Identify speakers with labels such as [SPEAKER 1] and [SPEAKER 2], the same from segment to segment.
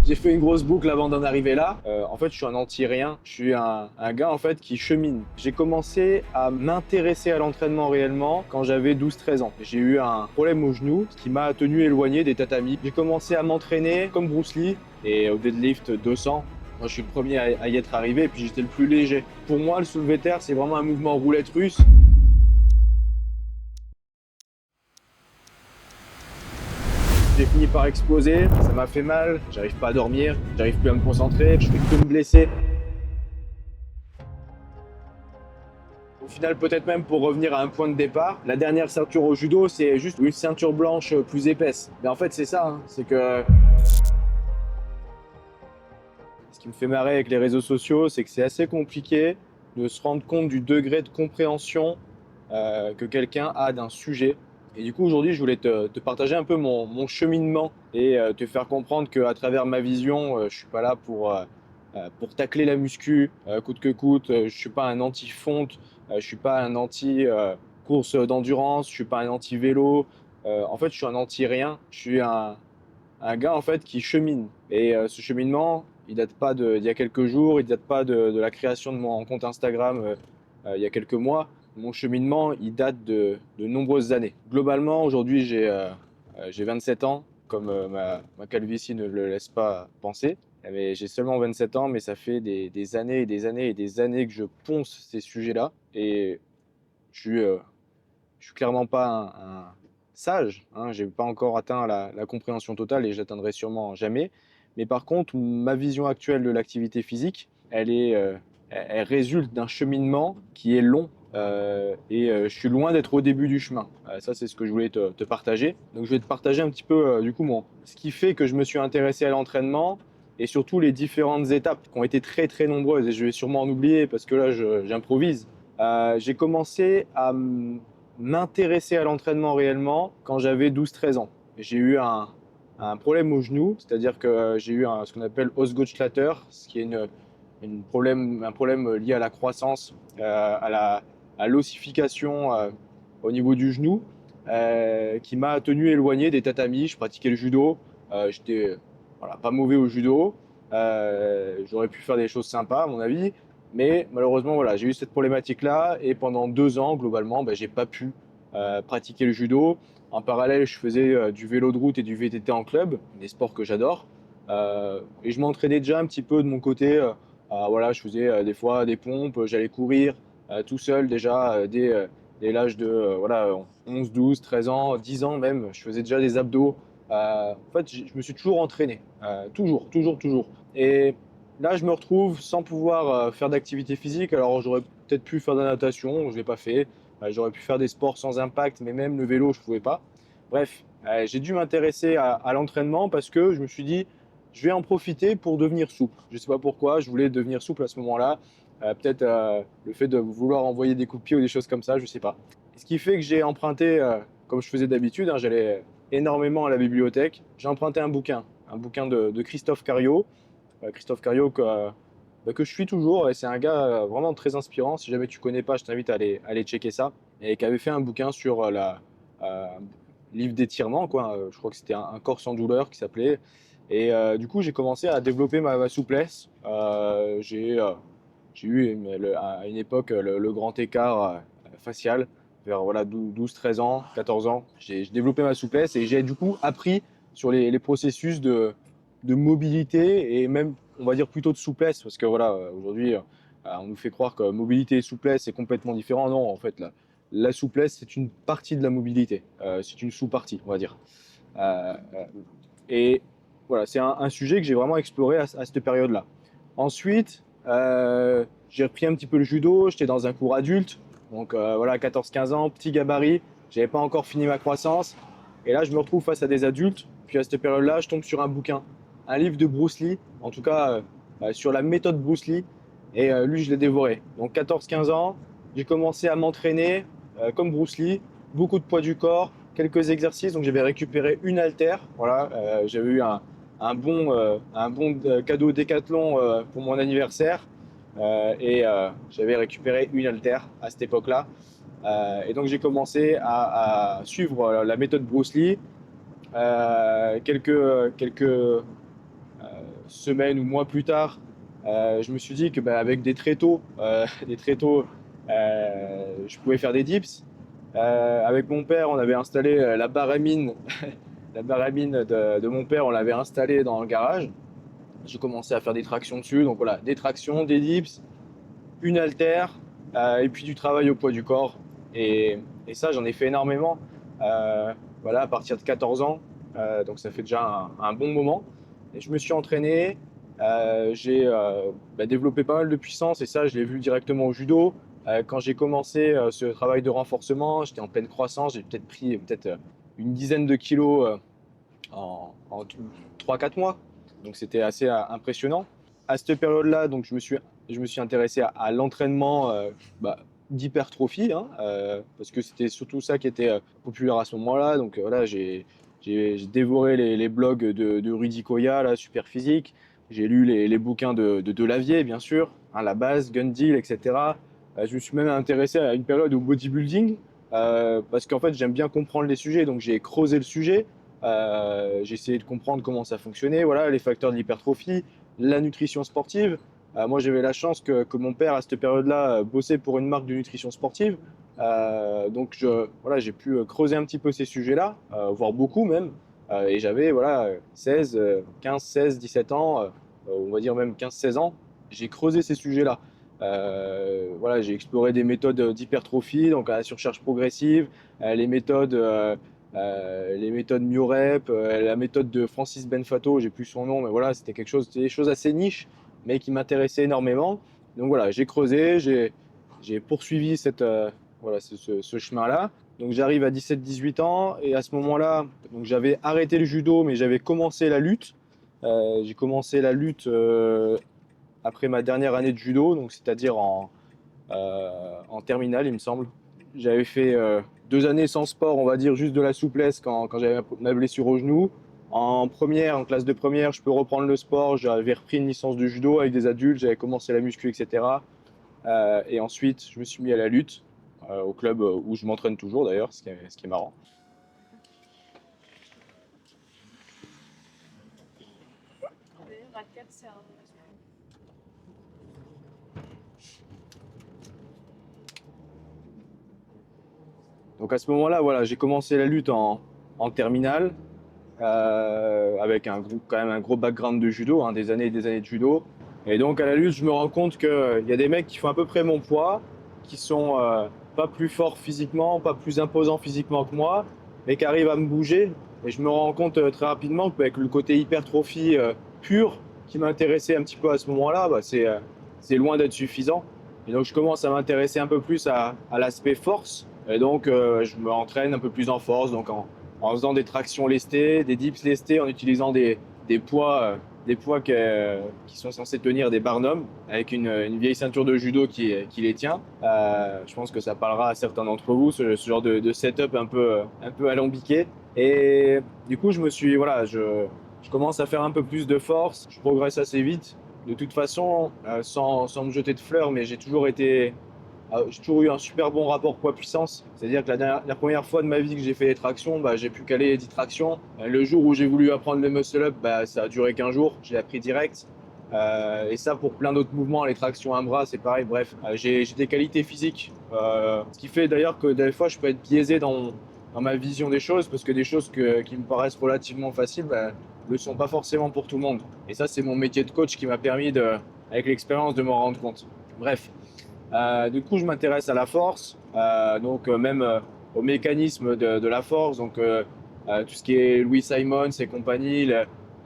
[SPEAKER 1] J'ai fait une grosse boucle avant d'en arriver là. En fait, je suis un anti-rien. Je suis un gars en fait qui chemine. J'ai commencé à m'intéresser à l'entraînement réellement quand j'avais 12-13 ans. J'ai eu un problème au genou qui m'a tenu éloigné des tatamis. J'ai commencé à m'entraîner comme Bruce Lee et au deadlift 200. Moi, je suis le premier à y être arrivé et puis j'étais le plus léger. Pour moi, le soulevé de terre, c'est vraiment un mouvement roulette russe. J'ai fini par exploser, ça m'a fait mal, j'arrive pas à dormir, j'arrive plus à me concentrer, je fais que me blesser. Au final, peut-être même pour revenir à un point de départ, la dernière ceinture au judo, c'est juste une ceinture blanche plus épaisse. Mais en fait, c'est ça, hein, c'est que ce qui me fait marrer avec les réseaux sociaux, c'est que c'est assez compliqué de se rendre compte du degré de compréhension que quelqu'un a d'un sujet. Et du coup, aujourd'hui, je voulais te partager un peu mon cheminement et te faire comprendre qu'à travers ma vision, je suis pas là pour tacler la muscu coûte que coûte. Je suis pas un anti-fonte, je suis pas un anti-course d'endurance, je suis pas un anti-vélo. En fait, je suis un anti-rien. Je suis un gars en fait qui chemine. Et ce cheminement, il date pas d'il y a quelques jours, il date pas de la création de mon compte Instagram il y a quelques mois. Mon cheminement, il date de nombreuses années. Globalement, aujourd'hui, j'ai 27 ans, comme ma calvitie ne le laisse pas penser. Mais j'ai seulement 27 ans, mais ça fait des années et des années et des années que je ponce ces sujets-là. Et je suis, euh, je suis clairement pas un sage, hein, j'ai pas encore atteint la compréhension totale et je l'atteindrai sûrement jamais. Mais par contre, ma vision actuelle de l'activité physique, elle résulte d'un cheminement qui est long et je suis loin d'être au début du chemin. Ça, c'est ce que je voulais te partager. Donc, je vais te partager un petit peu du coup ce qui fait que je me suis intéressé à l'entraînement et surtout les différentes étapes qui ont été très très nombreuses et je vais sûrement en oublier parce que là, j'improvise. J'ai commencé à m'intéresser à l'entraînement réellement quand j'avais 12-13 ans. J'ai eu un problème au genou, c'est-à-dire que j'ai eu ce qu'on appelle Osgood-Schlatter, ce qui est un problème lié à la croissance, à l'ossification au niveau du genou, qui m'a tenu éloigné des tatamis. Je pratiquais le judo, j'étais voilà, pas mauvais au judo, j'aurais pu faire des choses sympas à mon avis, mais malheureusement, voilà, j'ai eu cette problématique-là et pendant 2 ans, globalement, j'ai pas pu pratiquer le judo. En parallèle, je faisais du vélo de route et du VTT en club, des sports que j'adore. Et je m'entraînais déjà un petit peu de mon côté. Voilà, je faisais des fois des pompes, j'allais courir tout seul déjà dès l'âge de voilà, 11, 12, 13 ans, 10 ans même. Je faisais déjà des abdos. En fait, je me suis toujours entraîné, toujours, toujours, toujours. Et là, je me retrouve sans pouvoir faire d'activité physique. Alors, j'aurais peut-être pu faire de la natation, je ne l'ai pas fait. J'aurais pu faire des sports sans impact, mais même le vélo, je ne pouvais pas. Bref, j'ai dû m'intéresser à l'entraînement parce que je me suis dit, je vais en profiter pour devenir souple. Je ne sais pas pourquoi, je voulais devenir souple à ce moment-là. Peut-être le fait de vouloir envoyer des coups de pied ou des choses comme ça, je ne sais pas. Ce qui fait que j'ai emprunté, comme je faisais d'habitude, hein, j'allais énormément à la bibliothèque. J'ai emprunté un bouquin de Christophe Cario. Christophe Cario que je suis toujours et c'est un gars vraiment très inspirant. Si jamais tu connais pas, je t'invite à aller checker ça. Et qui avait fait un bouquin sur euh, livre d'étirement, quoi. Je crois que c'était un corps sans douleur qui s'appelait. Et du coup, j'ai commencé à développer ma souplesse. J'ai eu à une époque le grand écart facial vers voilà, 12-13 ans, 14 ans. J'ai développé ma souplesse et j'ai du coup appris sur les processus de mobilité et même, on va dire plutôt de souplesse, parce que voilà, aujourd'hui, on nous fait croire que mobilité et souplesse, c'est complètement différent. Non, en fait, la souplesse, c'est une partie de la mobilité. C'est une sous-partie, on va dire. Et voilà, c'est un sujet que j'ai vraiment exploré à cette période-là. Ensuite, j'ai repris un petit peu le judo. J'étais dans un cours adulte. Donc voilà, 14-15 ans, petit gabarit. J'avais pas encore fini ma croissance. Et là, je me retrouve face à des adultes. Puis à cette période-là, je tombe sur un bouquin, un livre de Bruce Lee, en tout cas sur la méthode Bruce Lee. Et lui, je l'ai dévoré. Donc 14-15 ans, j'ai commencé à m'entraîner comme Bruce Lee, beaucoup de poids du corps, quelques exercices. Donc j'avais récupéré une haltère. Voilà, j'avais eu un bon cadeau Décathlon pour mon anniversaire. Et j'avais récupéré une haltère à cette époque-là. Et donc j'ai commencé à suivre la méthode Bruce Lee, quelques semaines ou mois plus tard, je me suis dit que avec des tréteaux, je pouvais faire des dips. Avec mon père, on avait installé la barre à mine, la barre à mine de mon père, on l'avait installée dans le garage. J'ai commencé à faire des tractions dessus, donc voilà, des tractions, des dips, une haltère, et puis du travail au poids du corps. Et ça, j'en ai fait énormément. Voilà, à partir de 14 ans, donc ça fait déjà un bon moment. Et je me suis entraîné, j'ai développé pas mal de puissance, et ça, je l'ai vu directement au judo. Quand j'ai commencé ce travail de renforcement, j'étais en pleine croissance, j'ai peut-être pris une dizaine de kilos en 3-4 mois. Donc c'était assez impressionnant. À cette période-là, donc je me suis intéressé à l'entraînement d'hypertrophie, hein, parce que c'était surtout ça qui était populaire à ce moment-là. Donc voilà, j'ai dévoré les blogs de Rudy Koya, là, Superphysique. J'ai lu les bouquins de Delavier, bien sûr, hein, La Base, Gun Deal, etc. Je me suis même intéressé à une période au bodybuilding, parce qu'en fait, j'aime bien comprendre les sujets. Donc j'ai creusé le sujet. J'ai essayé de comprendre comment ça fonctionnait, voilà, les facteurs de l'hypertrophie, la nutrition sportive. Moi, j'avais la chance que mon père, à cette période-là, bossait pour une marque de nutrition sportive. Donc, voilà, j'ai pu creuser un petit peu ces sujets-là, voire beaucoup même. Et j'avais voilà, 15, 16, 17 ans, on va dire même 15, 16 ans. J'ai creusé ces sujets-là. Voilà, j'ai exploré des méthodes d'hypertrophie, donc à la surcharge progressive, les méthodes Miorep, la méthode de Francis Benfato, j'ai plus son nom, mais voilà, c'était des choses assez niches, mais qui m'intéressaient énormément. Donc voilà, j'ai creusé, j'ai poursuivi voilà, ce chemin-là. Donc j'arrive à 17-18 ans, et à ce moment-là, donc j'avais arrêté le judo, mais j'avais commencé la lutte. J'ai commencé la lutte après ma dernière année de judo, donc c'est-à-dire en terminale, il me semble. J'avais fait 2 années sans sport, on va dire juste de la souplesse quand j'avais ma blessure au genou. En classe de première, je peux reprendre le sport. J'avais repris une licence de judo avec des adultes, j'avais commencé la muscu, etc. Et ensuite, je me suis mis à la lutte, au club où je m'entraîne toujours d'ailleurs, ce qui est marrant. Donc à ce moment-là, voilà, j'ai commencé la lutte en terminale, avec quand même un gros background de judo, hein, des années et des années de judo. Et donc à la lutte, je me rends compte qu'il y a des mecs qui font à peu près mon poids, qui sont pas plus forts physiquement, pas plus imposants physiquement que moi, mais qui arrivent à me bouger. Et je me rends compte très rapidement qu'avec le côté hypertrophie pur qui m'intéressait un petit peu à ce moment-là, c'est loin d'être suffisant. Et donc je commence à m'intéresser un peu plus à l'aspect force. Et donc je m'entraîne un peu plus en force, donc en faisant des tractions lestées, des dips lestés, en utilisant des poids qui sont censés tenir des barnums, avec une vieille ceinture de judo qui les tient. Je pense que ça parlera à certains d'entre vous, ce genre de setup un peu alambiqué. Et du coup, voilà, je commence à faire un peu plus de force, je progresse assez vite. De toute façon, sans me jeter de fleurs, mais j'ai toujours eu un super bon rapport poids-puissance. C'est-à-dire que la première fois de ma vie que j'ai fait les tractions, j'ai pu caler les 10 tractions. Le jour où j'ai voulu apprendre le muscle-up, ça a duré qu'un jour. Je l'ai appris direct. Et ça, pour plein d'autres mouvements, les tractions à un bras, c'est pareil. Bref, j'ai des qualités physiques. Ce qui fait d'ailleurs que des fois, je peux être biaisé dans ma vision des choses, parce que des choses qui me paraissent relativement faciles, ne le sont pas forcément pour tout le monde. Et ça, c'est mon métier de coach qui m'a permis, avec l'expérience, de m'en rendre compte. Bref. Du coup, je m'intéresse à la force, même au mécanisme de la force, donc tout ce qui est Louis Simons et compagnie,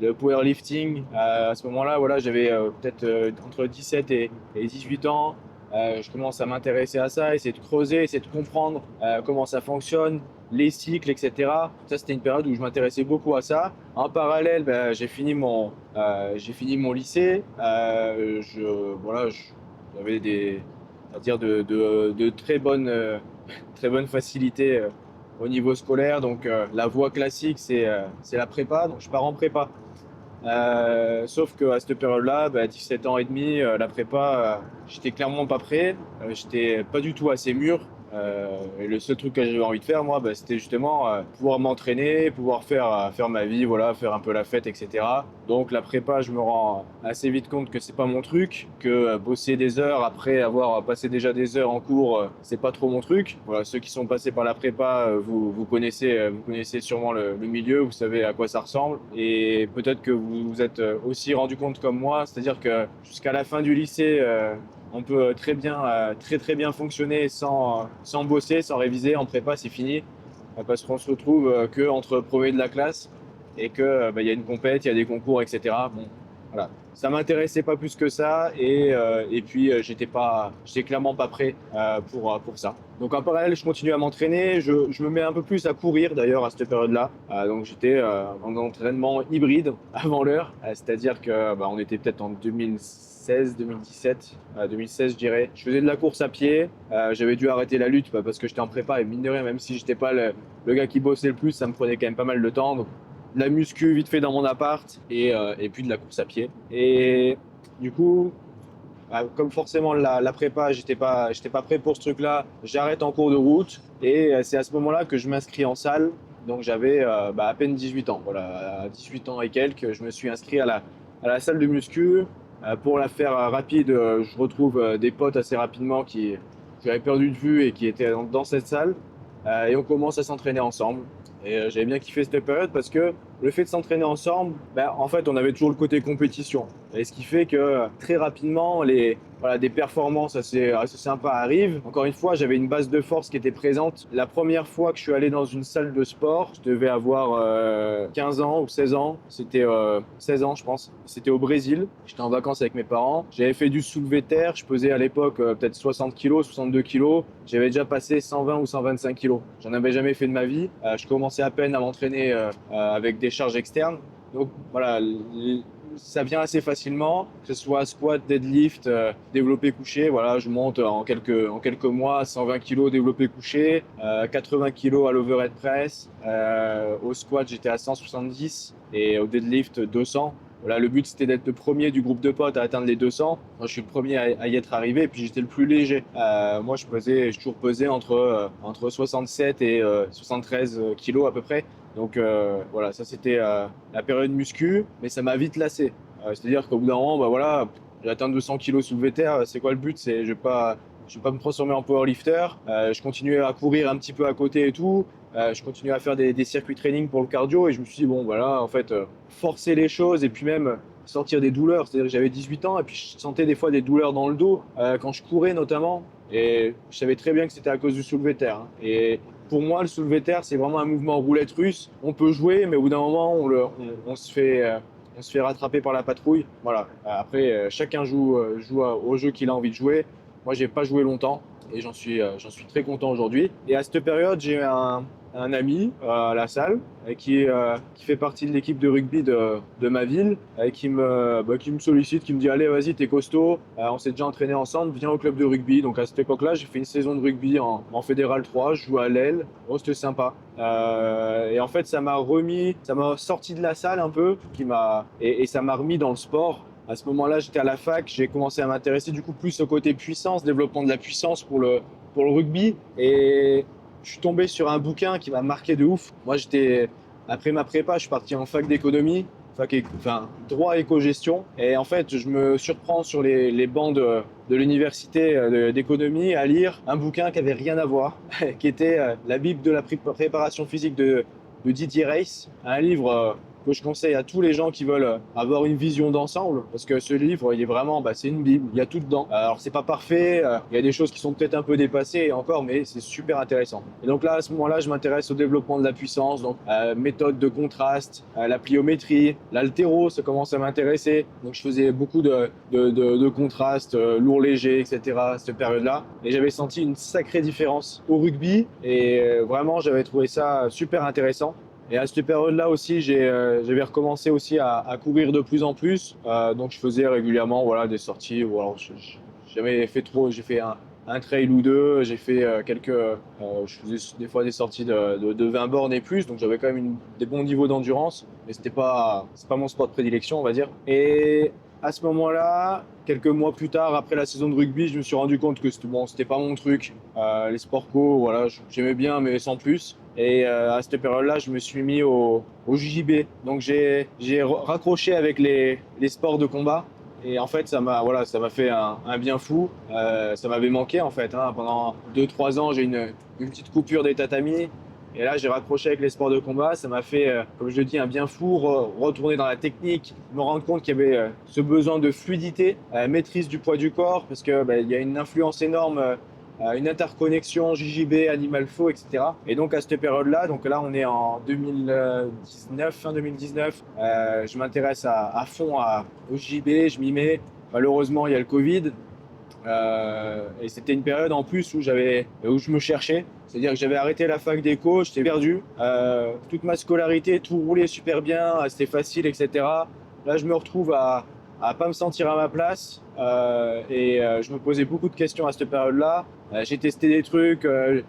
[SPEAKER 1] le powerlifting. À ce moment-là, voilà, j'avais peut-être entre 17 et 18 ans. Je commence à m'intéresser à ça, essayer de creuser, essayer de comprendre comment ça fonctionne, les cycles, etc. Ça, c'était une période où je m'intéressais beaucoup à ça. En parallèle, j'ai fini mon lycée. Voilà, j'avais c'est-à-dire de très bonnes facilités au niveau scolaire. Donc la voie classique, c'est la prépa, donc je pars en prépa. Sauf qu'à cette période-là, 17 ans et demi, la prépa, j'étais clairement pas prêt, j'étais pas du tout assez mûr. Et le seul truc que j'avais envie de faire, moi, c'était justement pouvoir m'entraîner, pouvoir faire ma vie, voilà, faire un peu la fête, etc. Donc la prépa, je me rends assez vite compte que c'est pas mon truc, que bosser des heures après avoir passé déjà des heures en cours, c'est pas trop mon truc. Voilà, ceux qui sont passés par la prépa, vous connaissez sûrement le milieu, vous savez à quoi ça ressemble. Et peut-être que vous vous êtes aussi rendu compte comme moi, c'est-à-dire que jusqu'à la fin du lycée, on peut très bien fonctionner sans bosser, sans réviser. En prépa, c'est fini. Parce qu'on se retrouve que entre premiers de la classe et que y a une compète, il y a des concours, etc. Bon, voilà. Ça m'intéressait pas plus que ça et puis j'étais clairement pas prêt pour ça. Donc en parallèle, je continue à m'entraîner. Je me mets un peu plus à courir d'ailleurs à cette période-là. Donc j'étais en entraînement hybride avant l'heure, c'est-à-dire que on était peut-être en 2016, 2017, 2016 je dirais. Je faisais de la course à pied. J'avais dû arrêter la lutte parce que j'étais en prépa et mine de rien, même si j'étais pas le gars qui bossait le plus, ça me prenait quand même pas mal de temps. Donc, de la muscu vite fait dans mon appart et puis de la course à pied. Et du coup, comme forcément la prépa, j'étais pas prêt pour ce truc-là, j'arrête en cours de route et c'est à ce moment-là que je m'inscris en salle. Donc j'avais à peine 18 ans. Voilà, à 18 ans et quelques, je me suis inscrit à la salle de muscu. Pour la faire rapide, je retrouve des potes assez rapidement que j'avais perdu de vue et qui étaient dans cette salle. Et on commence à s'entraîner ensemble. Et j'avais bien kiffé cette période parce que le fait de s'entraîner ensemble, en fait, on avait toujours le côté compétition. Et ce qui fait que très rapidement, des performances assez sympas arrivent. Encore une fois, j'avais une base de force qui était présente. La première fois que je suis allé dans une salle de sport, je devais avoir 15 ans ou 16 ans. C'était 16 ans, je pense. C'était au Brésil. J'étais en vacances avec mes parents. J'avais fait du soulevé de terre. Je pesais à l'époque peut-être 60 kilos, 62 kilos. J'avais déjà passé 120 ou 125 kilos. J'en avais jamais fait de ma vie. Je commençais à peine à m'entraîner avec des charges externes. Donc voilà, ça vient assez facilement, que ce soit squat, deadlift, développé couché. Voilà, je monte en quelques mois 120 kg développé couché, 80 kg à l'overhead press. Au squat, j'étais à 170 et au deadlift 200. Voilà, le but c'était d'être le premier du groupe de potes à atteindre les 200. Moi, je suis le premier à y être arrivé et puis j'étais le plus léger. Moi, j'ai toujours pesé entre 67 et 73 kilos à peu près. Donc voilà, ça c'était la période muscu, mais ça m'a vite lassé. C'est-à-dire qu'au bout d'un moment, voilà, j'ai atteint 200 kilos soulevé de terre. C'est quoi le but? Je vais pas me transformer en powerlifter. Je continuais à courir un petit peu à côté et tout. Je continuais à faire des circuits training pour le cardio et je me suis dit bon voilà, en fait, forcer les choses et puis même sentir des douleurs. C'est-à-dire que j'avais 18 ans et puis je sentais des fois des douleurs dans le dos quand je courais notamment. Et je savais très bien que c'était à cause du soulevé de terre. Hein. Et pour moi, le soulevé de terre, c'est vraiment un mouvement roulette russe. On peut jouer, mais au bout d'un moment, on se fait rattraper par la patrouille. Voilà. Après, chacun joue au jeu qu'il a envie de jouer. Moi, j'ai pas joué longtemps et j'en suis très content aujourd'hui. Et à cette période, j'ai un ami à la salle qui fait partie de l'équipe de rugby de ma ville et qui me sollicite, qui me dit allez vas-y t'es costaud, on s'est déjà entraîné ensemble, viens au club de rugby. Donc à cette époque-là j'ai fait une saison de rugby en Fédéral 3, je jouais à l'aile, oh, c'était sympa. Et en fait ça m'a sorti de la salle un peu, et ça m'a remis dans le sport. À ce moment-là, j'étais à la fac, j'ai commencé à m'intéresser du coup plus au côté puissance, développement de la puissance pour le rugby. Et je suis tombé sur un bouquin qui m'a marqué de ouf. Moi, après ma prépa, je suis parti en fac d'économie, droit éco-gestion. Et en fait, je me surprends sur les bancs de l'université d'économie à lire un bouquin qui avait rien à voir, qui était la Bible de la préparation physique de Didier Reiss, un livre que je conseille à tous les gens qui veulent avoir une vision d'ensemble, parce que ce livre, il est vraiment, c'est une bible, il y a tout dedans. Alors c'est pas parfait, il y a des choses qui sont peut-être un peu dépassées encore, mais c'est super intéressant. Et donc là, à ce moment-là, je m'intéresse au développement de la puissance, donc méthode de contraste, la pliométrie, l'haltéro, ça commence à m'intéresser. Donc je faisais beaucoup de contrastes, lourd-léger, etc. à cette période-là. Et j'avais senti une sacrée différence au rugby, et vraiment, j'avais trouvé ça super intéressant. Et à cette période-là aussi, j'avais recommencé aussi à courir de plus en plus. Donc je faisais régulièrement des sorties. Alors, jamais fait trop. J'ai fait un trail ou deux. J'ai fait je faisais des fois des sorties de 20 bornes et plus. Donc j'avais quand même des bons niveaux d'endurance. Mais c'est pas mon sport de prédilection, on va dire. Et à ce moment-là, quelques mois plus tard, après la saison de rugby, je me suis rendu compte que c'était pas mon truc. Les sports co, voilà, j'aimais bien, mais sans plus. Et à cette période-là, je me suis mis au JJB. Donc j'ai raccroché avec les sports de combat. Et en fait, ça m'a fait un bien fou. Ça m'avait manqué en fait, hein. Pendant 2-3 ans, j'ai une petite coupure des tatamis. Et là, j'ai raccroché avec les sports de combat. Ça m'a fait, comme je le dis, un bien fou, retourner dans la technique, me rendre compte qu'il y avait ce besoin de fluidité, maîtrise du poids du corps, parce que il y a une influence énorme, une interconnexion JJB, Animal Flow, etc. Et donc à cette période-là, donc là on est en 2019, fin 2019, je m'intéresse à fond au JJB, je m'y mets. Malheureusement, il y a le Covid. Et c'était une période en plus où je me cherchais. C'est-à-dire que j'avais arrêté la fac d'éco, j'étais perdu. Toute ma scolarité, tout roulait super bien, c'était facile, etc. Là, je me retrouve à pas me sentir à ma place. Je me posais beaucoup de questions à cette période-là. J'ai testé des trucs,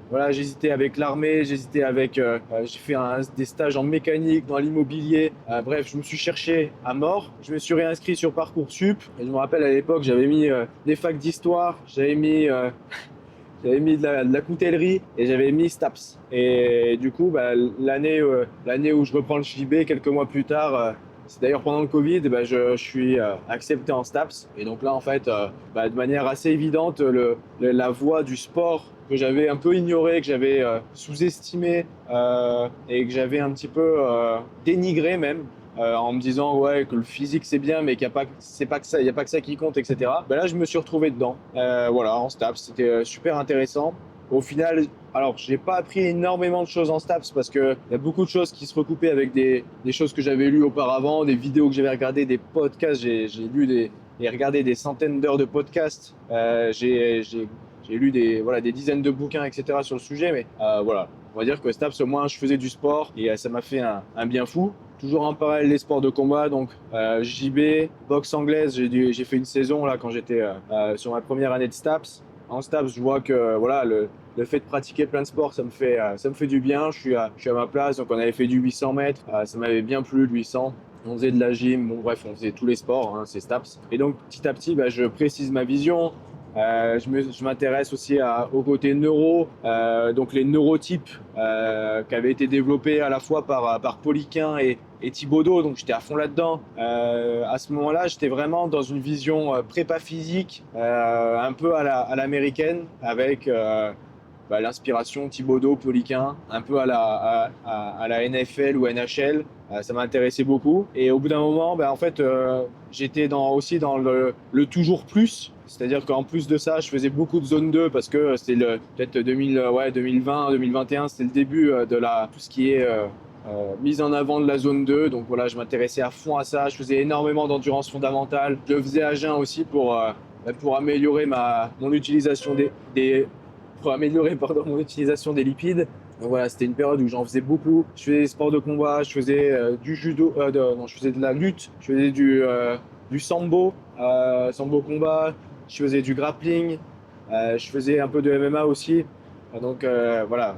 [SPEAKER 1] voilà, j'hésitais avec l'armée, j'ai fait des stages en mécanique, dans l'immobilier. Bref, je me suis cherché à mort. Je me suis réinscrit sur Parcoursup. Et je me rappelle à l'époque, j'avais mis des facs d'histoire, j'avais mis de la coutellerie et j'avais mis STAPS. Et du coup, l'année où je reprends le JB, quelques mois plus tard, c'est d'ailleurs pendant le Covid, je suis accepté en STAPS. Et donc là, en fait, de manière assez évidente, la voie du sport que j'avais un peu ignoré, que j'avais sous-estimé et que j'avais un petit peu dénigré même, en me disant ouais que le physique c'est bien mais qu'il y a pas c'est pas que ça, il y a pas que ça qui compte, etc. Là je me suis retrouvé dedans, voilà, en STAPS. C'était super intéressant. Au final, alors j'ai pas appris énormément de choses en STAPS parce que il y a beaucoup de choses qui se recoupaient avec des choses que j'avais lues auparavant, des vidéos que j'avais regardées, des podcasts. J'ai lu et regardé des centaines d'heures de podcasts. J'ai lu des dizaines de bouquins, etc. sur le sujet, mais voilà. On va dire que STAPS, au moins, je faisais du sport et ça m'a fait un bien fou. Toujours en parallèle, les sports de combat, donc JB, boxe anglaise. J'ai fait une saison là quand j'étais sur ma première année de STAPS. En STAPS, je vois que voilà, le fait de pratiquer plein de sports, ça me fait du bien. Je suis à ma place, donc on avait fait du 800 mètres. Ça m'avait bien plu, le 800. On faisait de la gym, bon bref, on faisait tous les sports, hein, c'est STAPS. Et donc petit à petit, je précise ma vision. Je m'intéresse aussi au côté neuro, donc les neurotypes qui avaient été développés à la fois par Poliquin et Thibaudeau, donc j'étais à fond là-dedans. À ce moment-là, j'étais vraiment dans une vision prépa physique, un peu à l'américaine, avec l'inspiration Thibaudeau, Poliquin, un peu à la NFL ou NHL. Ça m'intéressait beaucoup. Et au bout d'un moment, en fait, j'étais aussi dans le toujours plus. C'est-à-dire qu'en plus de ça, je faisais beaucoup de zone 2 parce que c'était peut-être 2020, 2021, c'était le début de tout ce qui est mise en avant de la zone 2. Donc voilà, je m'intéressais à fond à ça. Je faisais énormément d'endurance fondamentale. Je le faisais à jeun aussi pour améliorer mon utilisation mon utilisation des lipides. Donc voilà, c'était une période où j'en faisais beaucoup. Je faisais des sports de combat, je faisais du judo, je faisais de la lutte, je faisais du sambo, sambo combat, je faisais du grappling, je faisais un peu de MMA aussi. Donc voilà,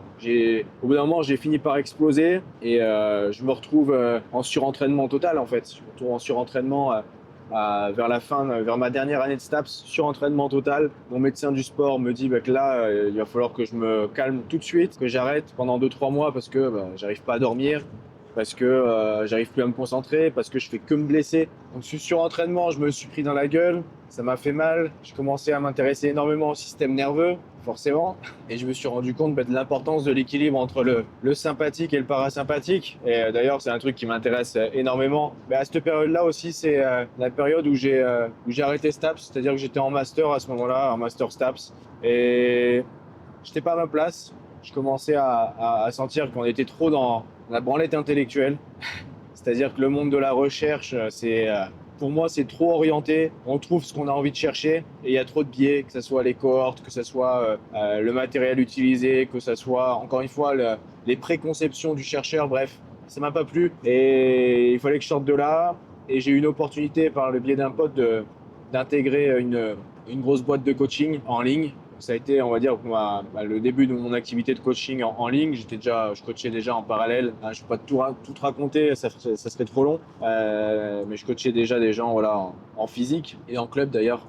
[SPEAKER 1] au bout d'un moment, j'ai fini par exploser et je me retrouve en surentraînement total en fait. Je me retrouve en surentraînement vers la fin, vers ma dernière année de STAPS, surentraînement total. Mon médecin du sport me dit que là, il va falloir que je me calme tout de suite, que j'arrête pendant 2-3 mois parce que j'arrive pas à dormir, parce que j'arrive plus à me concentrer, parce que je fais que me blesser. Donc ce surentraînement, je me suis pris dans la gueule, ça m'a fait mal. Je commençais à m'intéresser énormément au système nerveux, forcément, et je me suis rendu compte de l'importance de l'équilibre entre le sympathique et le parasympathique. Et d'ailleurs, c'est un truc qui m'intéresse énormément. Mais à cette période-là aussi, c'est la période où j'ai arrêté STAPS, c'est-à-dire que j'étais en master à ce moment-là, en master STAPS, et j'étais pas à ma place. Je commençais à sentir qu'on était trop dans la branlette intellectuelle. C'est-à-dire que le monde de la recherche, pour moi, c'est trop orienté. On trouve ce qu'on a envie de chercher et il y a trop de biais, que ce soit les cohortes, que ce soit le matériel utilisé, que ce soit, encore une fois, les préconceptions du chercheur. Bref, ça m'a pas plu et il fallait que je sorte de là. Et j'ai eu une opportunité par le biais d'un pote d'intégrer une grosse boîte de coaching en ligne. Ça a été, on va dire, le début de mon activité de coaching en ligne. Je coachais déjà en parallèle. Je ne vais pas tout te raconter, ça serait trop long. Mais je coachais déjà des gens voilà, en physique et en club d'ailleurs.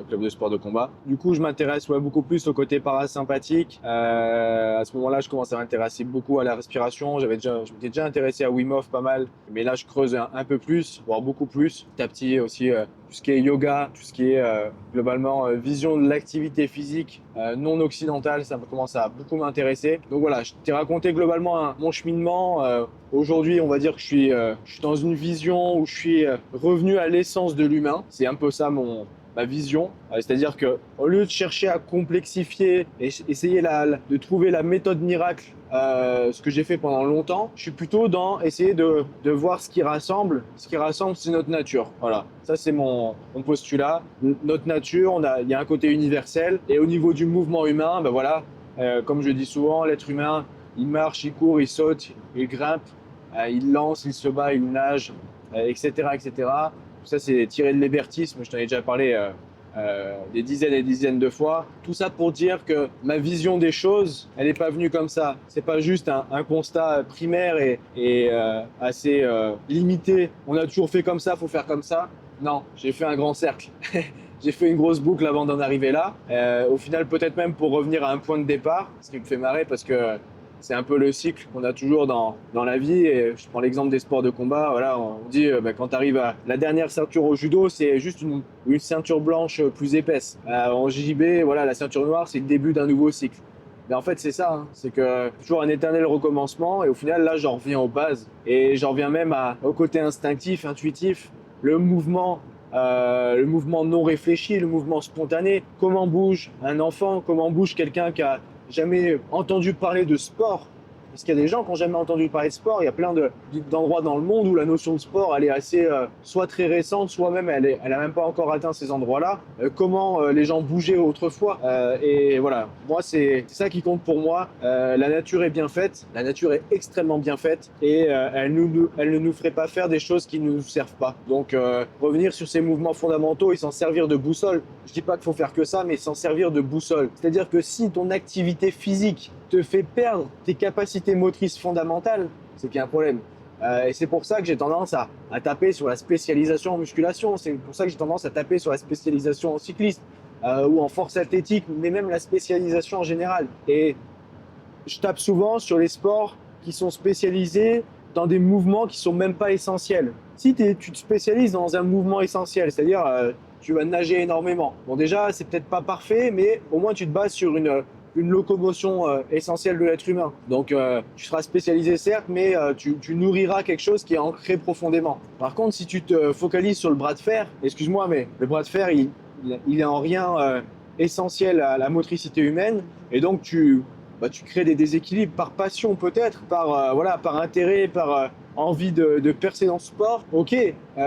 [SPEAKER 1] Club de sport de combat. Du coup, je m'intéresse beaucoup plus au côté parasympathique. À ce moment-là, je commence à m'intéresser beaucoup à la respiration. Je m'étais déjà intéressé à Wim Hof pas mal, mais là, je creuse un peu plus, voire beaucoup plus. Petit à petit aussi, tout ce qui est yoga, tout ce qui est globalement vision de l'activité physique non occidentale, ça commence à beaucoup m'intéresser. Donc voilà, je t'ai raconté globalement mon cheminement. Aujourd'hui, on va dire que je suis dans une vision où je suis revenu à l'essence de l'humain. C'est un peu ça ma vision, c'est-à-dire que au lieu de chercher à complexifier et essayer de trouver la méthode miracle, ce que j'ai fait pendant longtemps, je suis plutôt dans essayer de voir ce qui rassemble. Ce qui rassemble, c'est notre nature. Voilà, ça c'est mon postulat. Notre nature, il y a un côté universel, et au niveau du mouvement humain, ben voilà, comme je dis souvent, l'être humain, il marche, il court, il saute, il grimpe, il lance, il se bat, il nage, etc., etc. Ça, c'est tiré de l'hébertisme, je t'en ai déjà parlé des dizaines et des dizaines de fois. Tout ça pour dire que ma vision des choses, elle n'est pas venue comme ça. C'est pas juste un constat primaire et assez limité. On a toujours fait comme ça, faut faire comme ça. Non, j'ai fait un grand cercle. J'ai fait une grosse boucle avant d'en arriver là. Au final, peut-être même pour revenir à un point de départ, ce qui me fait marrer parce que c'est un peu le cycle qu'on a toujours dans la vie. Et je prends l'exemple des sports de combat. Voilà, on dit quand tu arrives à la dernière ceinture au judo, c'est juste une ceinture blanche plus épaisse. En JJB, voilà, la ceinture noire, c'est le début d'un nouveau cycle. Mais en fait, c'est ça, hein. C'est que toujours un éternel recommencement. Et au final, là, j'en reviens aux bases. Et j'en reviens même au côté instinctif, intuitif, le mouvement non réfléchi, le mouvement spontané. Comment bouge un enfant? Comment bouge quelqu'un qui a jamais entendu parler de sport? Parce qu'il y a des gens qui n'ont jamais entendu parler de sport. Il y a plein d'endroits dans le monde où la notion de sport, elle est assez, soit très récente, soit même elle a même pas encore atteint ces endroits-là. Comment les gens bougeaient autrefois. Et voilà, moi c'est ça qui compte pour moi. La nature est bien faite, la nature est extrêmement bien faite, et elle ne nous ferait pas faire des choses qui ne nous servent pas. Donc revenir sur ces mouvements fondamentaux et s'en servir de boussole. Je dis pas qu'il faut faire que ça, mais s'en servir de boussole. C'est-à-dire que si ton activité physique te fait perdre tes capacités motrices fondamentales, c'est qu'il y a un problème. Et c'est pour ça que j'ai tendance à taper sur la spécialisation en musculation. C'est pour ça que j'ai tendance à taper sur la spécialisation en cyclisme ou en force athlétique, mais même la spécialisation en général. Et je tape souvent sur les sports qui sont spécialisés dans des mouvements qui sont même pas essentiels. Si tu te spécialises dans un mouvement essentiel, c'est-à-dire tu vas nager énormément. Bon, déjà, c'est peut-être pas parfait, mais au moins tu te bases sur une locomotion essentielle de l'être humain. Donc tu seras spécialisé certes, mais tu nourriras quelque chose qui est ancré profondément. Par contre, si tu te focalises sur le bras de fer, excuse-moi, mais le bras de fer, il est en rien essentiel à la motricité humaine, et donc tu crées des déséquilibres par passion peut-être, par intérêt, par envie de percer dans ce sport, ok,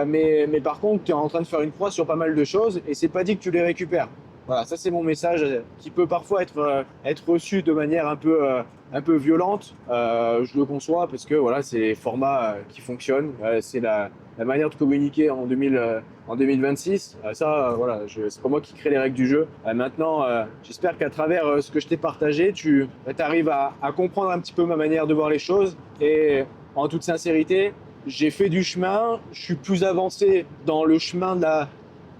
[SPEAKER 1] mais par contre tu es en train de faire une croix sur pas mal de choses, et c'est pas dit que tu les récupères. Voilà, ça c'est mon message qui peut parfois être reçu de manière un peu violente. Je le conçois parce que voilà, c'est les formats qui fonctionnent. C'est la manière de communiquer en 2026. Voilà, c'est pas moi qui crée les règles du jeu. Maintenant, j'espère qu'à travers ce que je t'ai partagé, tu arrives à comprendre un petit peu ma manière de voir les choses. Et en toute sincérité, j'ai fait du chemin. Je suis plus avancé dans le chemin de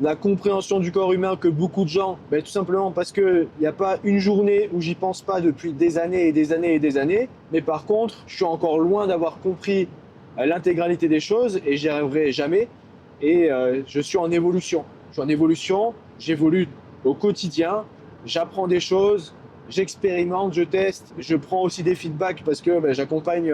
[SPEAKER 1] la compréhension du corps humain que beaucoup de gens, tout simplement parce qu'il n'y a pas une journée où j'y pense pas depuis des années et des années et des années. Mais par contre, je suis encore loin d'avoir compris l'intégralité des choses, et j'y arriverai jamais. Et je suis en évolution. J'évolue au quotidien, j'apprends des choses, j'expérimente, je teste, je prends aussi des feedbacks parce que j'accompagne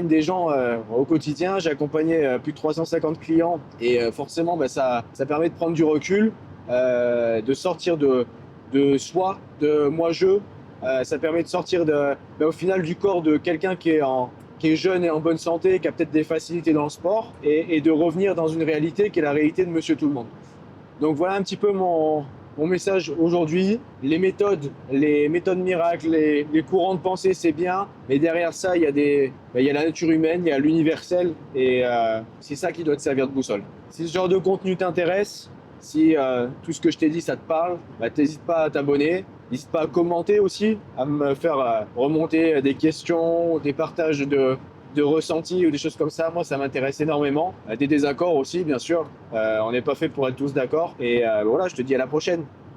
[SPEAKER 1] des gens au quotidien. J'ai accompagné plus de 350 clients, et forcément ça permet de prendre du recul, de sortir de soi, de moi-je. Ça permet de sortir au final du corps de quelqu'un qui est jeune et en bonne santé, qui a peut-être des facilités dans le sport, et de revenir dans une réalité qui est la réalité de Monsieur Tout-le-Monde. Donc voilà un petit peu mon message aujourd'hui. Les méthodes miracles, les courants de pensée, c'est bien, mais derrière ça, il y a la nature humaine, il y a l'universel, et c'est ça qui doit te servir de boussole. Si ce genre de contenu t'intéresse, Si tout ce que je t'ai dit, ça te parle, bah, t'hésites pas à t'abonner. N'hésite pas à commenter aussi, à me faire remonter des questions, des partages de ressentis ou des choses comme ça. Moi, ça m'intéresse énormément. Des désaccords aussi, bien sûr. On n'est pas fait pour être tous d'accord. Et voilà, je te dis à la prochaine.